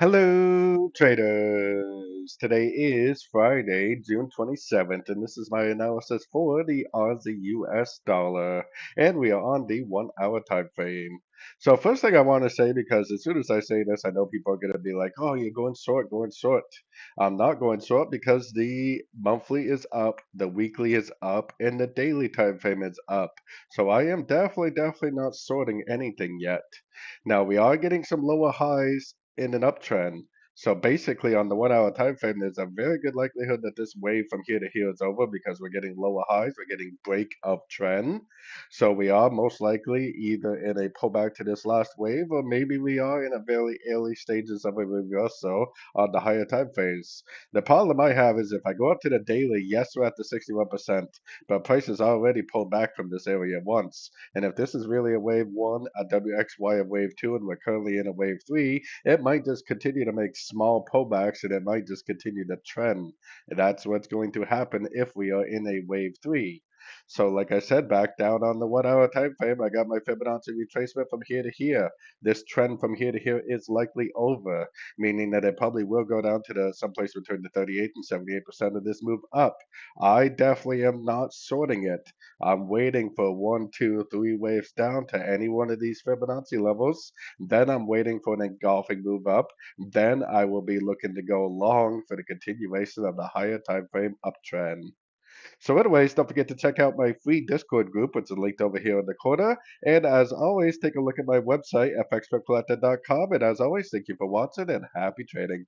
Hello, traders. Today is Friday, June 27th, and this is my analysis for the Aussie US dollar. And we are on the 1 hour time frame. So, first thing I want to say, because as soon as I say this, I know people are going to be like, oh, you're going short, going short. I'm not going short because the monthly is up, the weekly is up, and the daily time frame is up. So, I am definitely not sorting anything yet. Now, we are getting some lower highs in an uptrend. So basically, on the 1 hour time frame, there's a very good likelihood that this wave from here to here is over because we're getting lower highs, we're getting break of trend. So we are most likely either in a pullback to this last wave, or maybe we are in a very early stages of a reversal on the higher time phase. The problem I have is if I go up to the daily, yes, we're at the 61%, but prices already pulled back from this area once. And if this is really a wave one, a WXY of wave two, and we're currently in a wave three, it might just continue to make small pullbacks and it might just continue to trend. That's what's going to happen if we are in a wave three. So, like I said, back down on the 1 hour time frame, I got my Fibonacci retracement from here to here. This trend from here to here is likely over, meaning that it probably will go down to the someplace between the 38 and 78% of this move up. I definitely am not sorting it. I'm waiting for one, two, three waves down to any one of these Fibonacci levels. Then I'm waiting for an engulfing move up. Then I will be looking to go long for the continuation of the higher time frame uptrend. So, anyways, don't forget to check out my free Discord group, which is linked over here in the corner. And as always, take a look at my website, fxpipcollector.com. And as always, thank you for watching and happy trading.